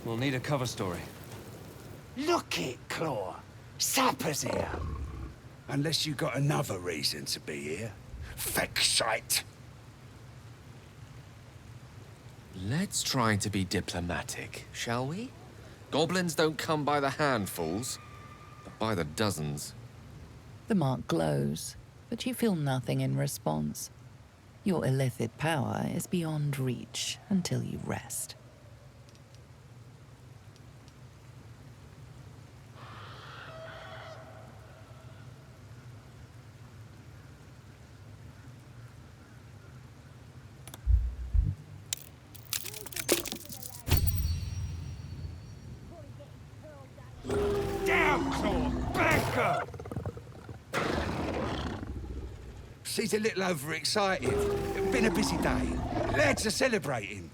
We'll need a cover story. Look it, Claw. Sapper's here. Unless you got another reason to be here. Feck shite. Let's try to be diplomatic, shall we? Goblins don't come by the handfuls, but by the dozens. The mark glows, but you feel nothing in response. Your illithid power is beyond reach until you rest. Down, Claw! Back up! She's a little overexcited. Been a busy day. Lads are celebrating.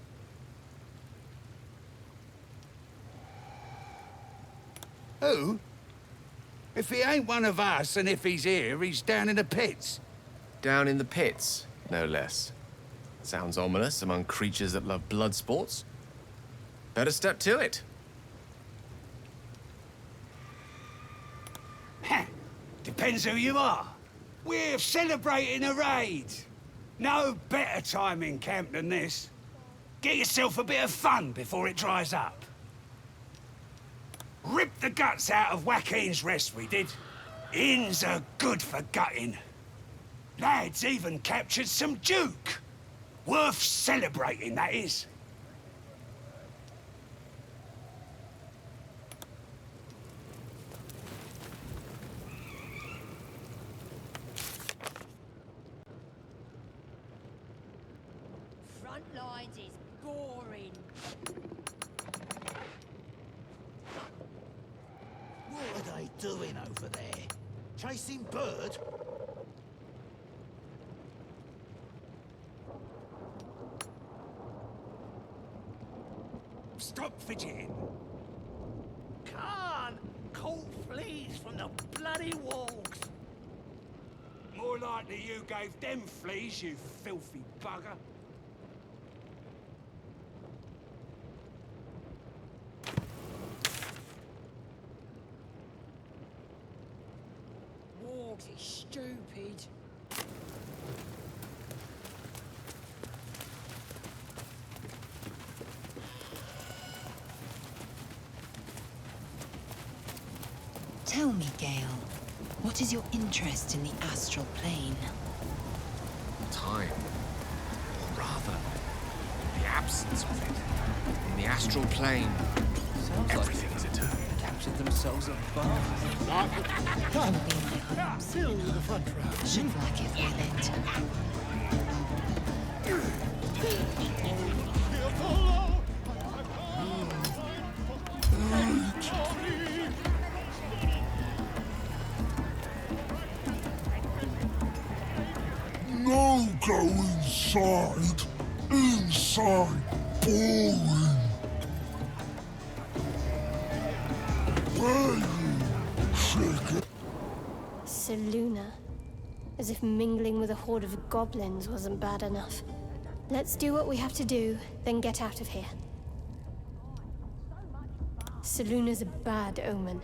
Who? If he ain't one of us, and if he's here, he's down in the pits. Down in the pits, no less. Sounds ominous among creatures that love blood sports. Better step to it. Depends who you are. We're celebrating a raid. No better time in camp than this. Get yourself a bit of fun before it dries up. Ripped the guts out of Joaquin's rest, we did. Inns are good for gutting. Lads even captured some Duke. Worth celebrating, that is. Front lines is boring. What are they doing over there? Chasing bird? Stop fidgeting. Can't! Caught fleas from the bloody walls! More likely you gave them fleas, you filthy bugger. Walks is stupid. Tell me, Gale, what is your interest in the astral plane? Time. Or rather, the absence of it. In the astral plane, Sounds everything is eternal. like captured themselves a bar. It will be my home soon enough. Shipwreck it with it. No, go inside. Inside. Boring. Where you, chicken? Seluna. As if mingling with a horde of goblins wasn't bad enough. Let's do what we have to do, then get out of here. Seluna's a bad omen.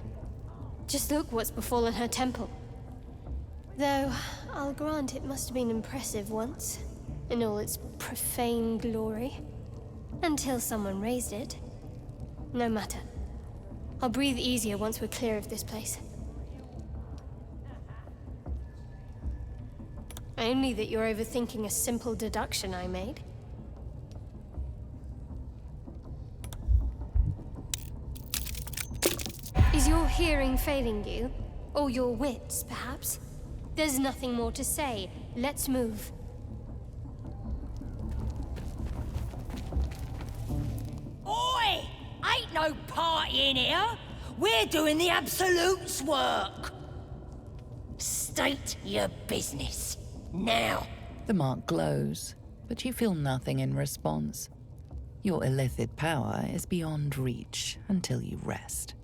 Just look what's befallen her temple. Though, I'll grant it must have been impressive once, in all its profane glory. Until someone raised it. No matter. I'll breathe easier once we're clear of this place. Only that you're overthinking a simple deduction I made. Is your hearing failing you? Or your wits, perhaps? There's nothing more to say. Let's move. Oi! Ain't no party in here. We're doing the Absolute's work. State your business. Now. The mark glows, but you feel nothing in response. Your illithid power is beyond reach until you rest.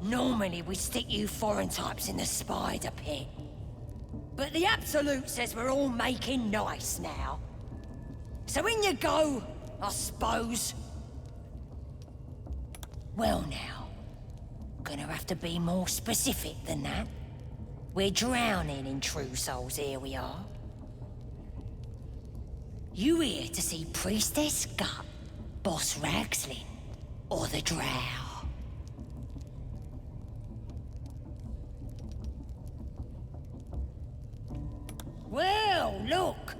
Normally we stick you foreign types in the spider pit. But the Absolute says we're all making nice now. So in you go, I suppose. Well now, gonna have to be more specific than that. We're drowning in true souls, here we are. You here to see Priestess Gut, Boss Ragslin, or the Drow? Well, look!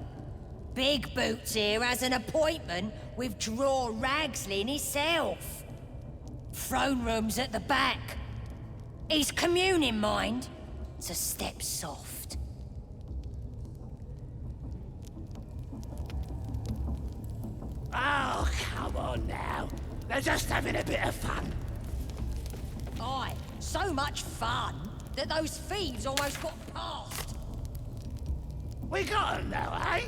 Big Boots here has an appointment with Draw Ragslin himself. Throne room's at the back. He's communing, mind, so step soft. Oh, come on now. They're just having a bit of fun. Aye, so much fun that those thieves almost got past. We got 'em now, eh?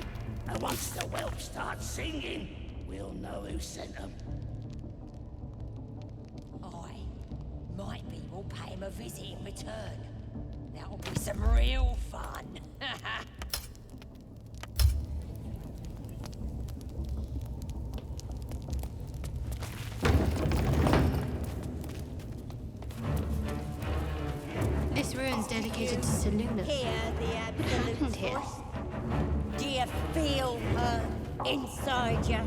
And once the whelp starts singing, we'll know who sent 'em. Aye, might be we'll pay him a visit in return. That'll be some real fun. This ruin's dedicated to Seluna. Hear the What happened here? Do you feel her inside you?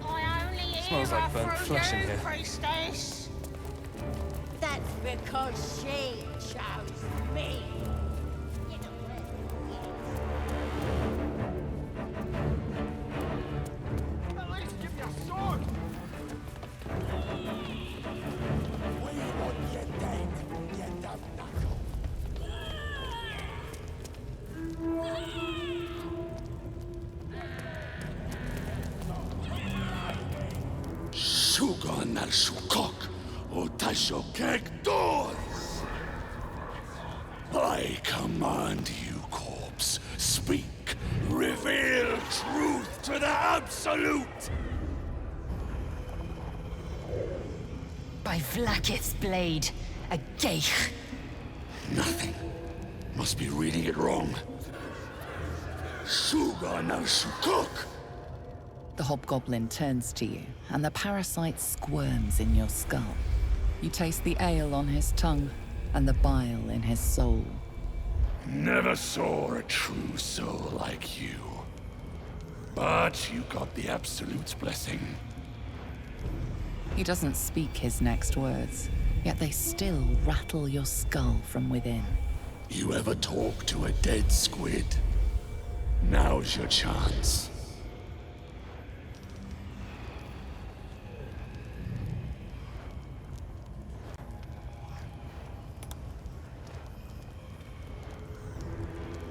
I only Smells hear like her burnt through flesh in you, here. Priestess. That's because she chose me. At least give me a sword! We want you dead, you dumb knuckle. Sugan al Sukok, Otashokek doors! I command you, corpse. Speak. Reveal truth to the Absolute! By Vlaakith's blade, a geich. Nothing. Must be reading it wrong. Sugan al Sukok! The hobgoblin turns to you, and the parasite squirms in your skull. You taste the ale on his tongue, and the bile in his soul. Never saw a true soul like you. But you got the Absolute's blessing. He doesn't speak his next words, yet they still rattle your skull from within. You ever talk to a dead squid? Now's your chance.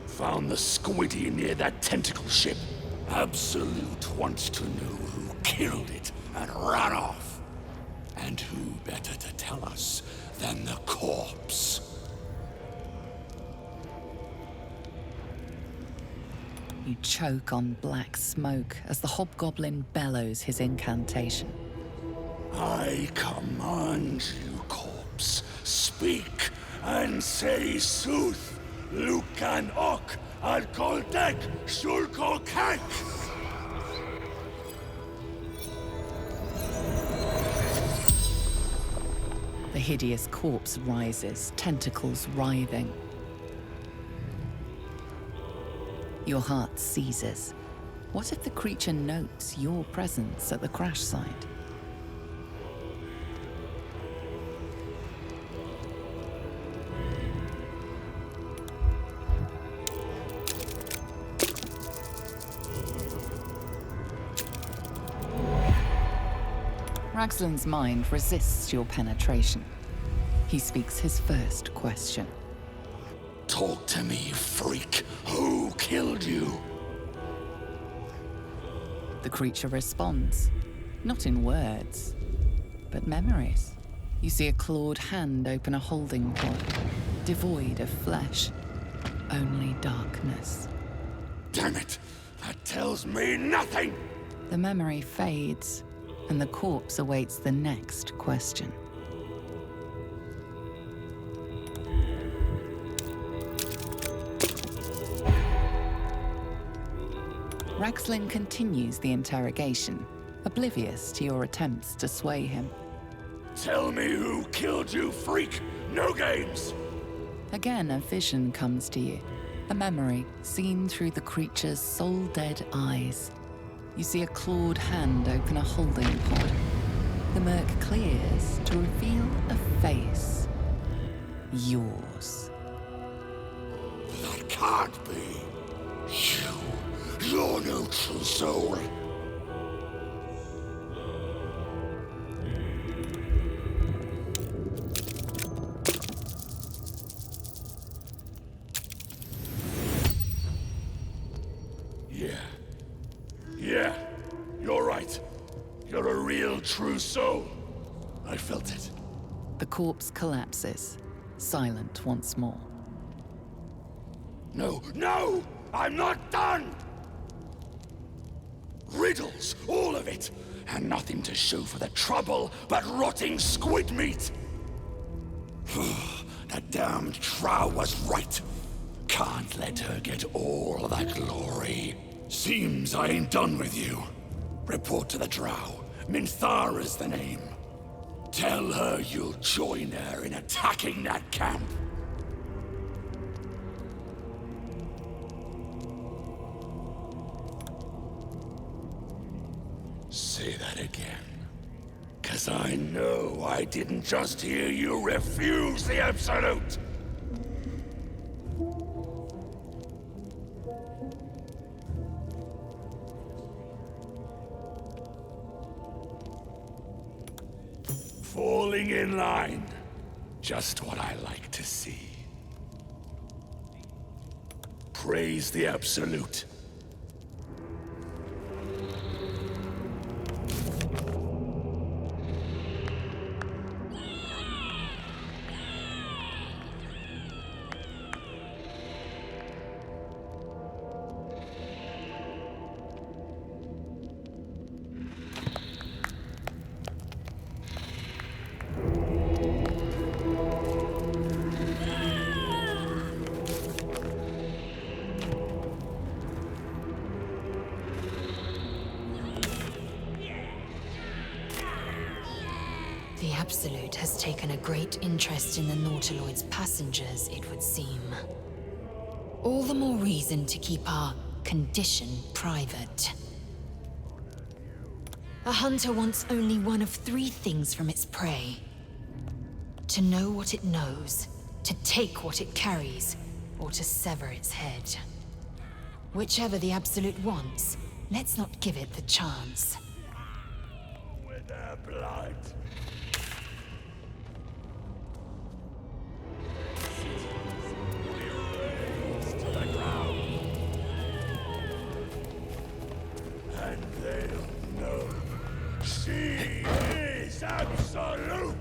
Found the squiddy near that tentacle ship. Absolute wants to know who killed it and ran off. And who better to tell us than the corpse? You choke on black smoke as the hobgoblin bellows his incantation. I command you, corpse. Speak and say sooth. Lucan ok al koldek shulkokek. The hideous corpse rises, tentacles writhing. Your heart seizes. What if the creature notes your presence at the crash site? Ragslin's mind resists your penetration. He speaks his first question. Talk to me, freak. Who killed you? The creature responds, not in words, but memories. You see a clawed hand open a holding pod, devoid of flesh, only darkness. Damn it! That tells me nothing! The memory fades, and the corpse awaits the next question. Raxlin continues the interrogation, oblivious to your attempts to sway him. Tell me who killed you, freak! No games! Again, a vision comes to you. A memory seen through the creature's soul-dead eyes. You see a clawed hand open a holding pod. The murk clears to reveal a face. Yours. That can't be. You're no true soul. Yeah, you're right. You're a real true soul. I felt it. The corpse collapses, silent once more. No! I'm not done! Riddles, all of it, and nothing to show for the trouble but rotting squid meat. That damned Drow was right. Can't let her get all that glory. Seems I ain't done with you. Report to the Drow. Minthara's the name. Tell her you'll join her in attacking that camp. Say that again. 'Cause I know I didn't just hear you refuse the Absolute! Falling in line. Just what I like to see. Praise the Absolute. The Absolute has taken a great interest in the Nautiloid's passengers, it would seem. All the more reason to keep our condition private. A hunter wants only one of three things from its prey. To know what it knows, to take what it carries, or to sever its head. Whichever the Absolute wants, let's not give it the chance. With their blood. And they'll know she is Absolute!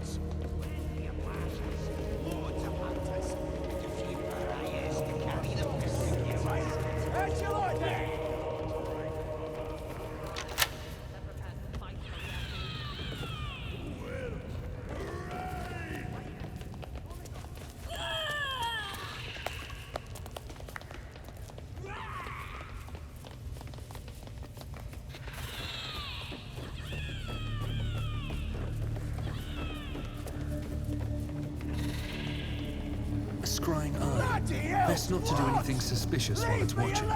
A scrying eye. Best not to do anything suspicious while it's watching.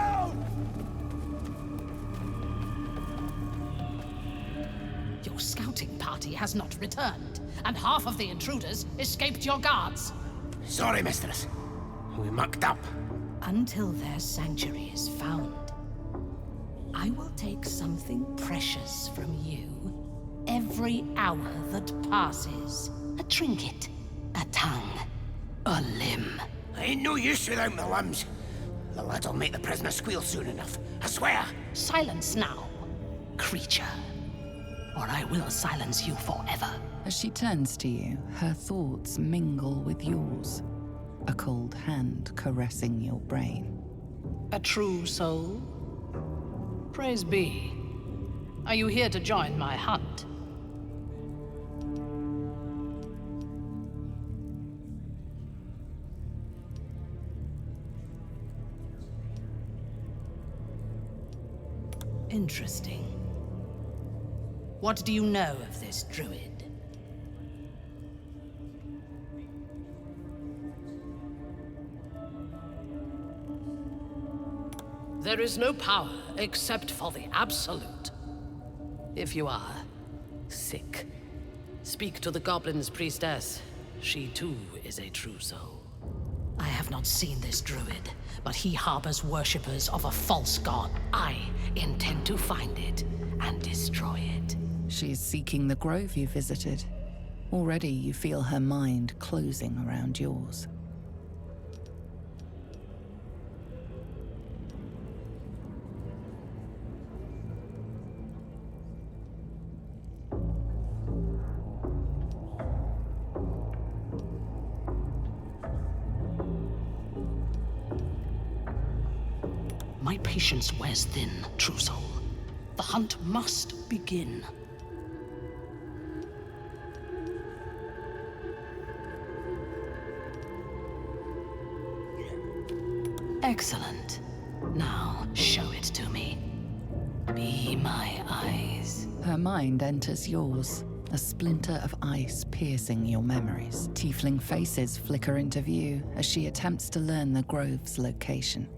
Your scouting party has not returned, and half of the intruders escaped your guards. Sorry, mistress. We mucked up. Until their sanctuary is found, I will take something precious from you every hour that passes. A trinket, a tongue, a limb. I ain't no use without my limbs. The lad'll make the prisoner squeal soon enough. I swear. Silence now, creature, or I will silence you forever. As she turns to you, her thoughts mingle with yours. A cold hand caressing your brain. A true soul? Praise be. Are you here to join my hunt? Interesting. What do you know of this druid? There is no power except for the absolute. If you are sick, speak to the goblin's priestess. She too is a true soul. I have not seen this druid, but he harbors worshippers of a false god. I intend to find it and destroy it. She is seeking the grove you visited. Already you feel her mind closing around yours. My patience wears thin, true soul. The hunt must begin. Excellent. Now, show it to me. Be my eyes. Her mind enters yours, a splinter of ice piercing your memories. Tiefling faces flicker into view as she attempts to learn the grove's location.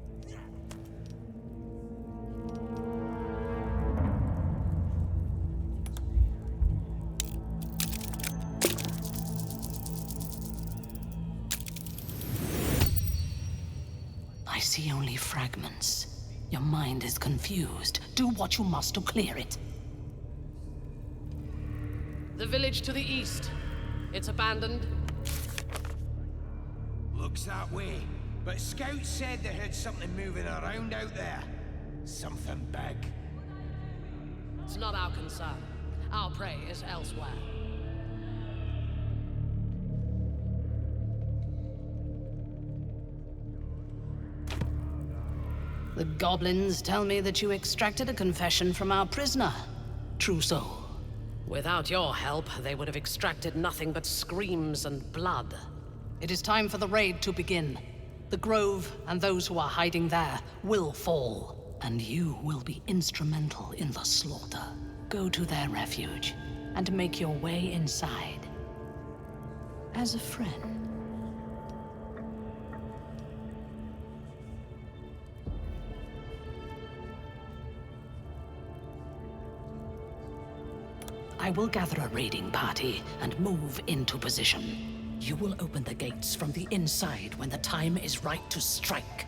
I see only fragments. Your mind is confused. Do what you must to clear it. The village to the east. It's abandoned. Looks that way. But scouts said they heard something moving around out there. Something big. It's not our concern. Our prey is elsewhere. The goblins tell me that you extracted a confession from our prisoner, true soul. Without your help, they would have extracted nothing but screams and blood. It is time for the raid to begin. The grove and those who are hiding there will fall, and you will be instrumental in the slaughter. Go to their refuge and make your way inside. As a friend. I will gather a raiding party and move into position. You will open the gates from the inside when the time is right to strike.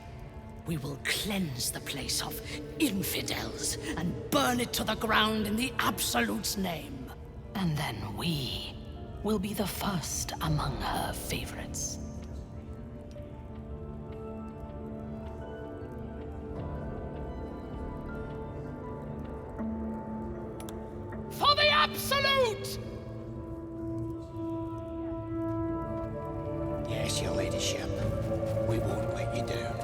We will cleanse the place of infidels and burn it to the ground in the Absolute's name. And then we will be the first among her favorites. For the Absolute! Yes, your ladyship. We won't let you down.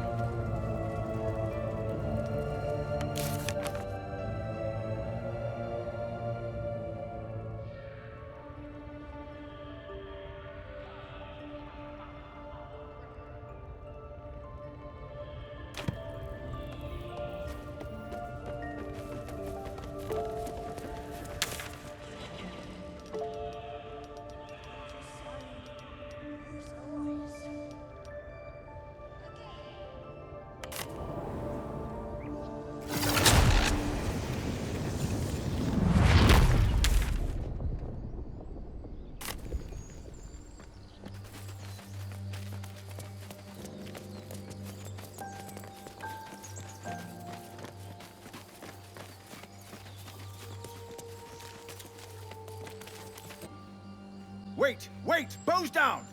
Wait! Bows down!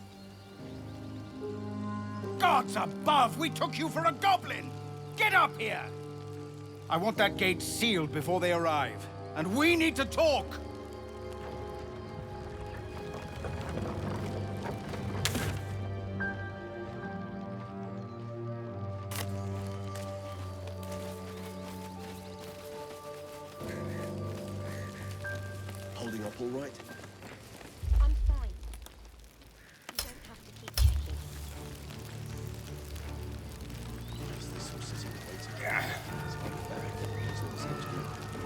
Gods above! We took you for a goblin! Get up here! I want that gate sealed before they arrive. And we need to talk! Holding up all right? I'm fine. You don't have to keep checking. Is this all sitting waiting? It's unfair. There's no escape to do.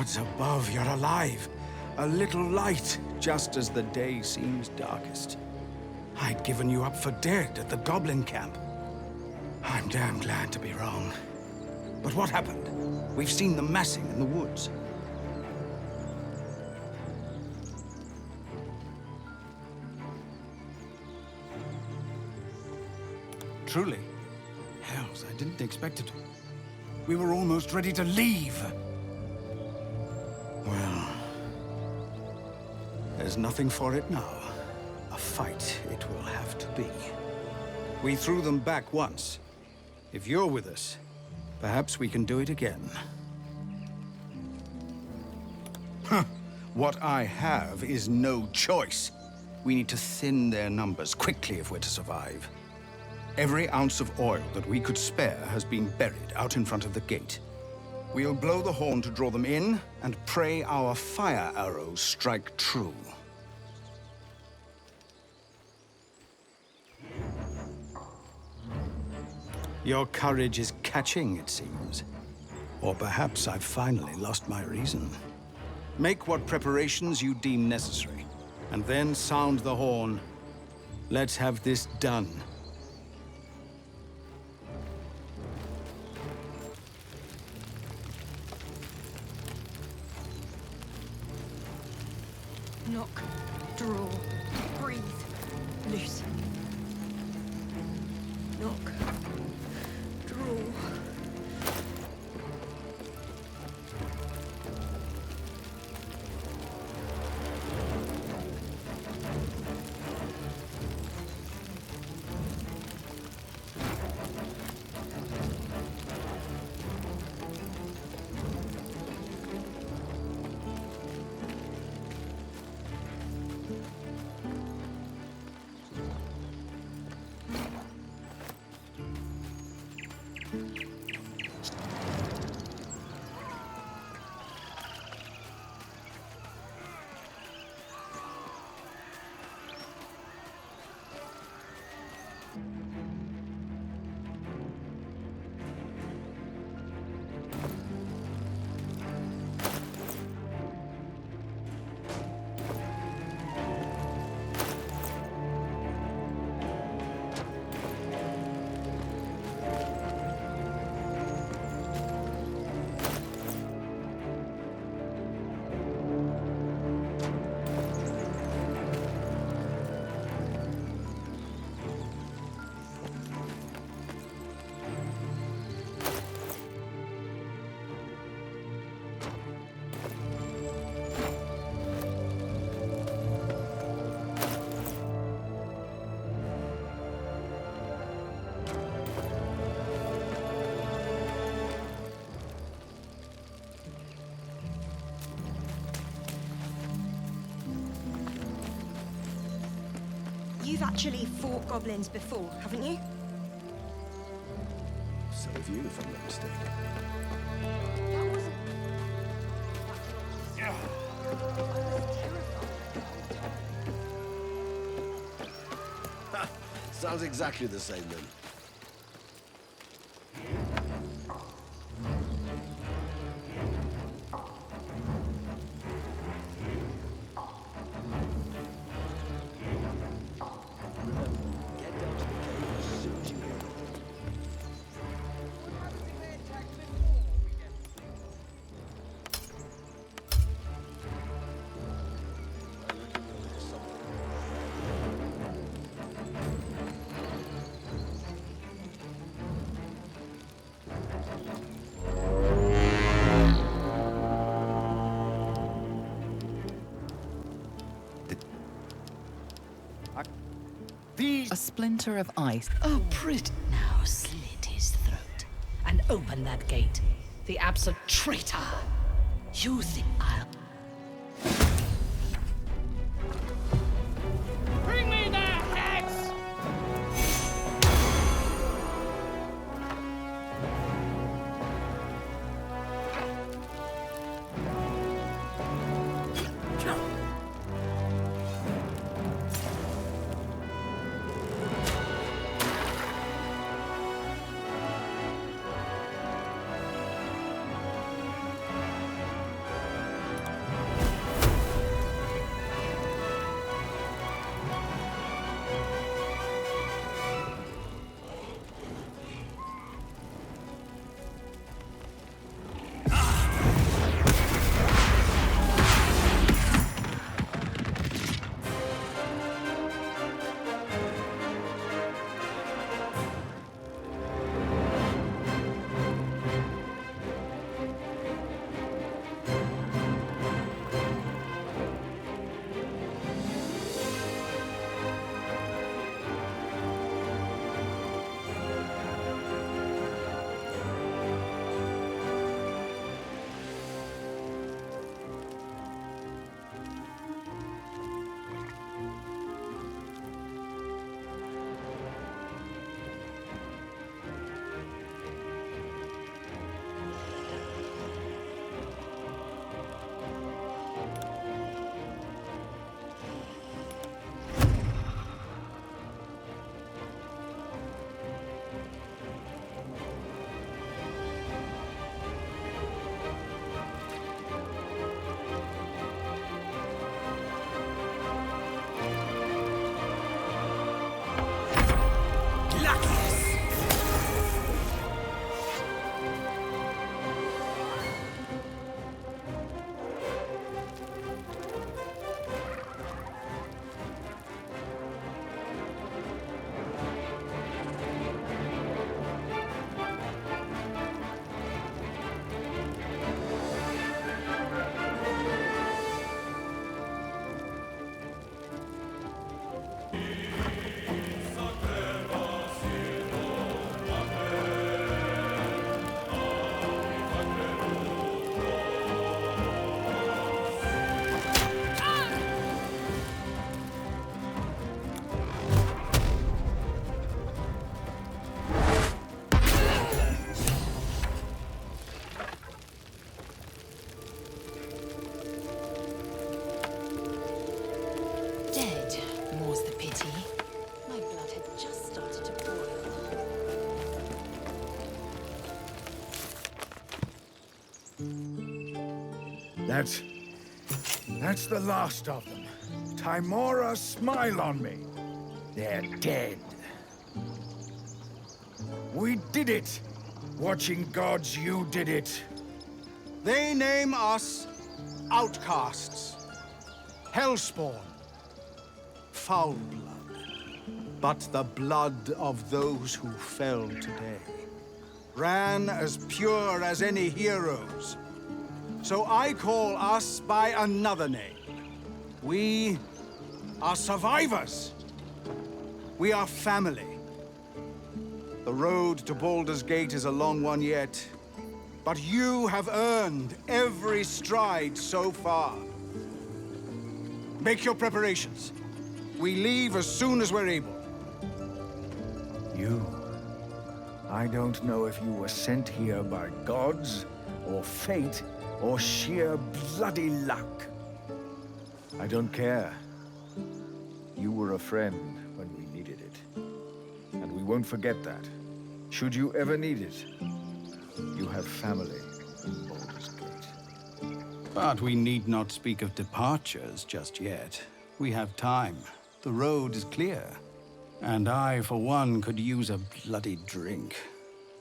Gods above, you're alive. A little light, just as the day seems darkest. I'd given you up for dead at the goblin camp. I'm damn glad to be wrong. But what happened? We've seen them massing in the woods. Truly? Hells, I didn't expect it. We were almost ready to leave. Well, there's nothing for it now. A fight it will have to be. We threw them back once. If you're with us, perhaps we can do it again. Huh. What I have is no choice. We need to thin their numbers quickly if we're to survive. Every ounce of oil that we could spare has been buried out in front of the gate. We'll blow the horn to draw them in, and pray our fire arrows strike true. Your courage is catching, it seems. Or perhaps I've finally lost my reason. Make what preparations you deem necessary, and then sound the horn. Let's have this done. Knock, draw, breathe, loose. Knock, draw. You've actually fought goblins before, haven't you? So have you, if I'm not mistaken. Ha! Sounds exactly the same then. A splinter of ice. Oh, Prit now slit his throat and open that gate. The absolute traitor. You think I'll... Bring me their heads! Dead, more's the pity. My blood had just started to boil. That's the last of them. Timora, smile on me. They're dead. We did it! Watching gods, you did it. They name us outcasts, hellspawn, foul blood. But the blood of those who fell today ran as pure as any heroes. So I call us by another name. We are survivors. We are family. The road to Baldur's Gate is a long one yet, but you have earned every stride so far. Make your preparations. We leave as soon as we're able. You. I don't know if you were sent here by gods, or fate, or sheer bloody luck. I don't care. You were a friend when we needed it. And we won't forget that. Should you ever need it, you have family in Baldur's Gate. But we need not speak of departures just yet. We have time. The road is clear. And I, for one, could use a bloody drink.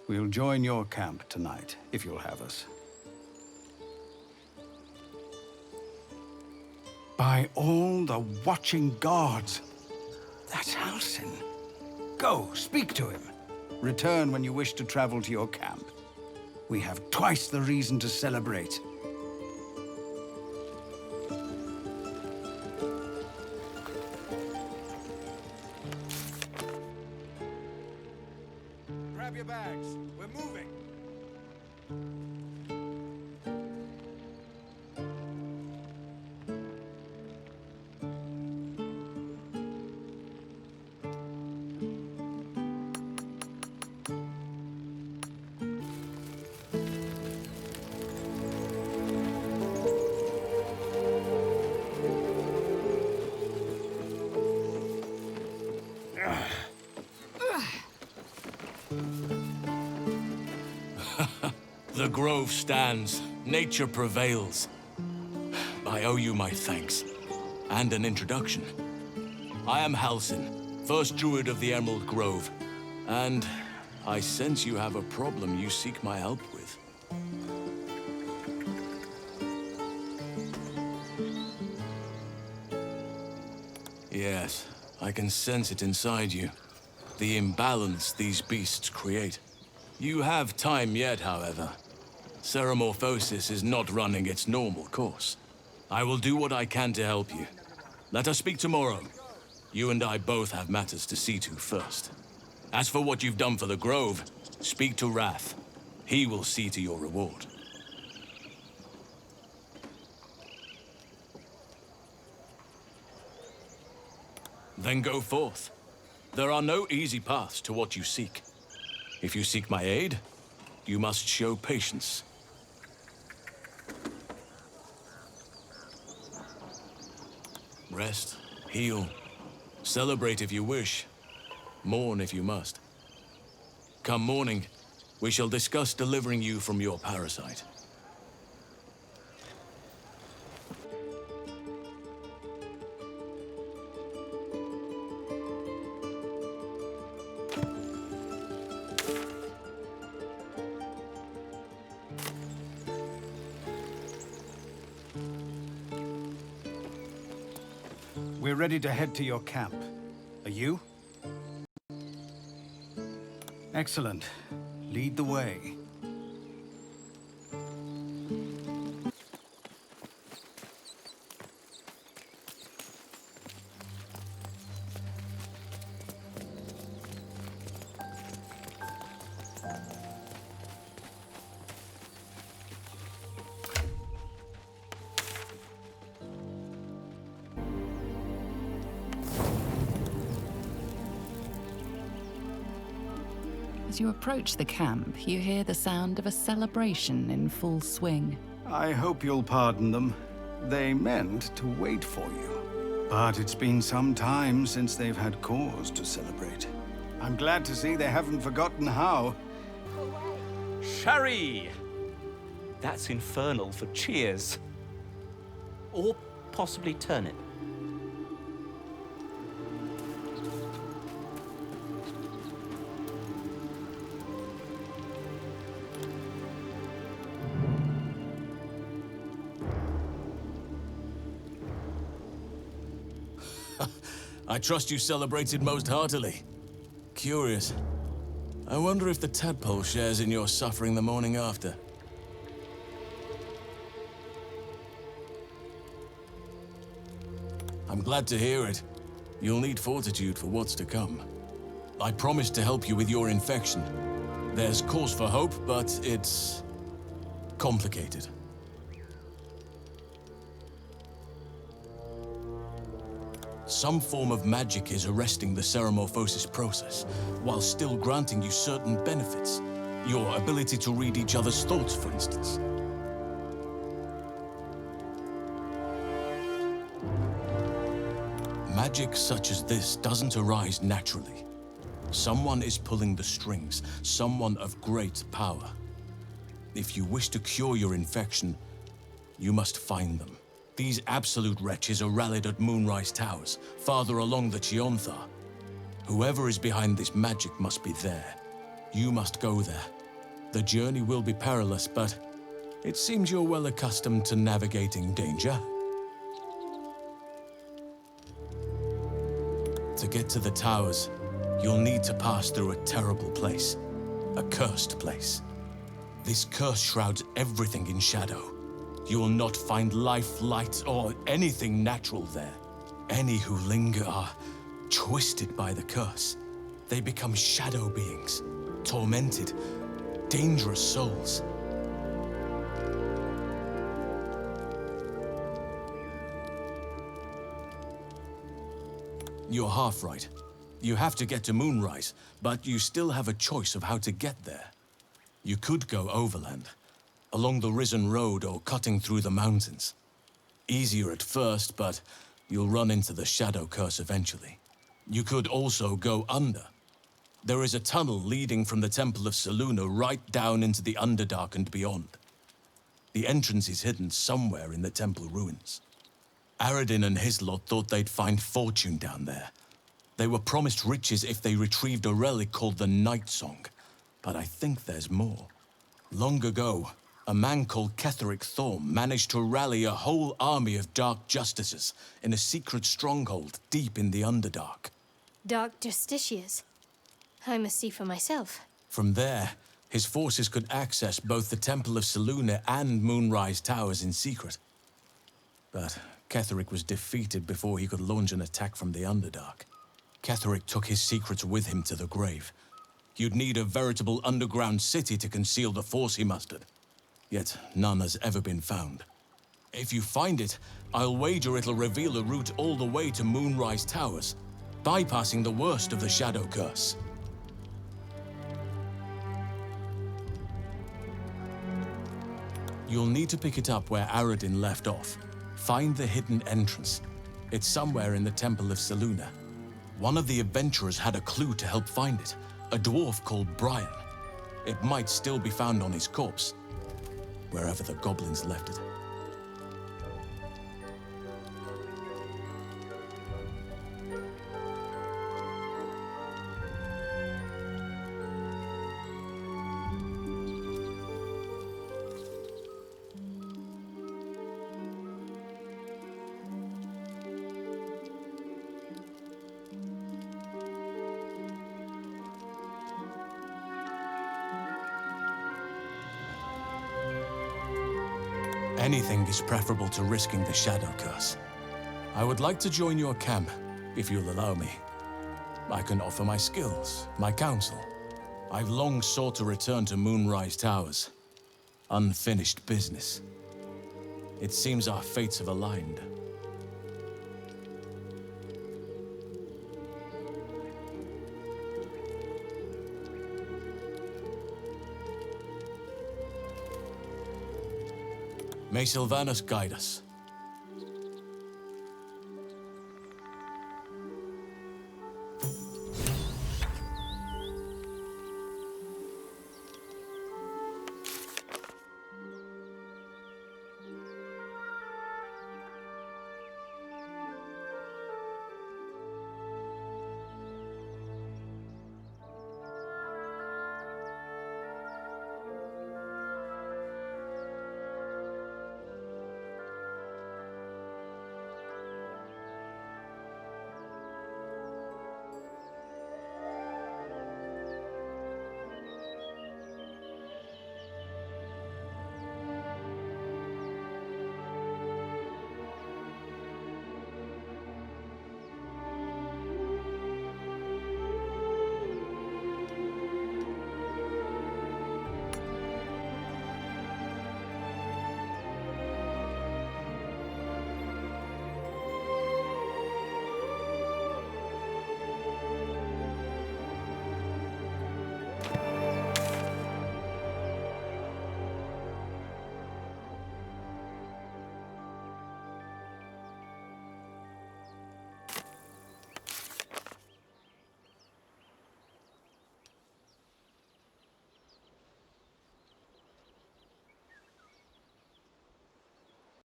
We'll join your camp tonight, if you'll have us. By all the watching gods! That's Halsin. Go, speak to him. Return when you wish to travel to your camp. We have twice the reason to celebrate. Grab your bags. We're moving. The grove stands. Nature prevails. I owe you my thanks. And an introduction. I am Halsin, first druid of the Emerald Grove. And I sense you have a problem you seek my help with. Yes, I can sense it inside you. The imbalance these beasts create. You have time yet, however. Ceramorphosis is not running its normal course. I will do what I can to help you. Let us speak tomorrow. You and I both have matters to see to first. As for what you've done for the Grove, speak to Wrath. He will see to your reward. Then go forth. There are no easy paths to what you seek. If you seek my aid, you must show patience. Rest, heal, celebrate if you wish, mourn if you must. Come morning, we shall discuss delivering you from your parasite. We're ready to head to your camp. Are you? Excellent. Lead the way. As you approach the camp, you hear the sound of a celebration in full swing. I hope you'll pardon them. They meant to wait for you. But it's been some time since they've had cause to celebrate. I'm glad to see they haven't forgotten how. Sherry! That's infernal for cheers. Or possibly turnip. I trust you celebrated most heartily. Curious. I wonder if the tadpole shares in your suffering the morning after. I'm glad to hear it. You'll need fortitude for what's to come. I promised to help you with your infection. There's cause for hope, but it's complicated. Some form of magic is arresting the ceremorphosis process, while still granting you certain benefits. Your ability to read each other's thoughts, for instance. Magic such as this doesn't arise naturally. Someone is pulling the strings, someone of great power. If you wish to cure your infection, you must find them. These absolute wretches are rallied at Moonrise Towers, farther along the Chionthar. Whoever is behind this magic must be there. You must go there. The journey will be perilous, but it seems you're well accustomed to navigating danger. To get to the towers, you'll need to pass through a terrible place. A cursed place. This curse shrouds everything in shadow. You will not find life, light, or anything natural there. Any who linger are twisted by the curse. They become shadow beings, tormented, dangerous souls. You're half right. You have to get to Moonrise, but you still have a choice of how to get there. You could go overland, along the Risen Road or cutting through the mountains. Easier at first, but you'll run into the shadow curse eventually. You could also go under. There is a tunnel leading from the Temple of Selûne right down into the Underdark and beyond. The entrance is hidden somewhere in the temple ruins. Aradin and his lot thought they'd find fortune down there. They were promised riches if they retrieved a relic called the Night Song, but I think there's more. Long ago, a man called Ketheric Thorm managed to rally a whole army of Dark Justices in a secret stronghold deep in the Underdark. Dark Justiciars. I must see for myself. From there, his forces could access both the Temple of Selûne and Moonrise Towers in secret. But Ketheric was defeated before he could launch an attack from the Underdark. Ketheric took his secrets with him to the grave. You'd need a veritable underground city to conceal the force he mustered. Yet none has ever been found. If you find it, I'll wager it'll reveal a route all the way to Moonrise Towers, bypassing the worst of the Shadow Curse. You'll need to pick it up where Aradin left off. Find the hidden entrance. It's somewhere in the Temple of Selûne. One of the adventurers had a clue to help find it, a dwarf called Brian. It might still be found on his corpse, wherever the goblins left it. Anything is preferable to risking the Shadow Curse. I would like to join your camp, if you'll allow me. I can offer my skills, my counsel. I've long sought to return to Moonrise Towers. Unfinished business. It seems our fates have aligned. May Sylvanus guide us.